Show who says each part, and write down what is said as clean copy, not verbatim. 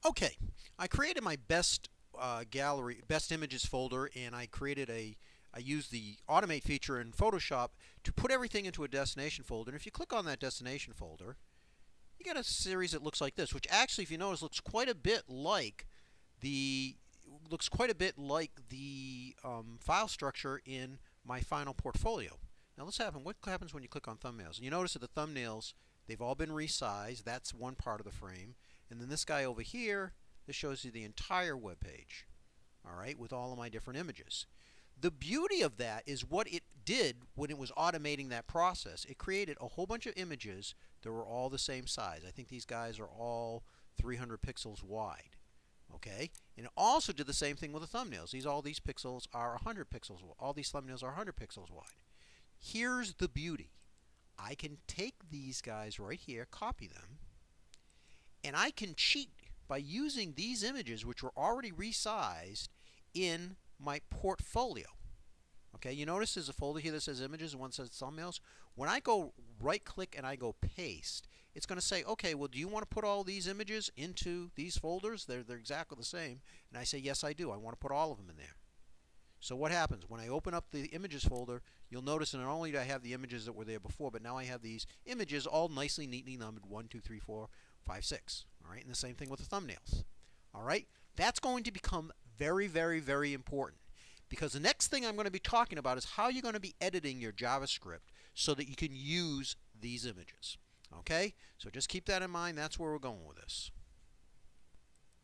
Speaker 1: Okay, I created my best gallery, best images folder, and I used the automate feature in Photoshop to put everything into a destination folder. And if you click on that destination folder, you get a series that looks like this, which actually, if you notice, the looks quite a bit like the file structure in my final portfolio. Now let's have what happens when you click on thumbnails. You notice that the thumbnails, they've all been resized. That's one part of the frame. And then this guy over here, this shows you the entire web page. All right, with all of my different images. The beauty of that is what it did when it was automating that process. It created a whole bunch of images that were all the same size. I think these guys are all 300 pixels wide. Okay, and it also did the same thing with the thumbnails. All these pixels are 100 pixels. All these thumbnails are 100 pixels wide. Here's the beauty. I can take these guys right here, copy them, and I can cheat by using these images, which were already resized, in my portfolio. Okay, you notice there's a folder here that says images and one says thumbnails. When I go right click and I go paste, it's going to say, okay, well, do you want to put all these images into these folders? They're exactly the same. And I say, yes, I do. I want to put all of them in there. So what happens? When I open up the images folder, you'll notice that not only do I have the images that were there before, but now I have these images all nicely, neatly numbered 1, 2, 3, 4, 5, 6. All right, and the same thing with the thumbnails. All right, that's going to become very, very, very important, because the next thing I'm going to be talking about is how you're going to be editing your JavaScript so that you can use these images. Okay, so just keep that in mind. That's where we're going with this.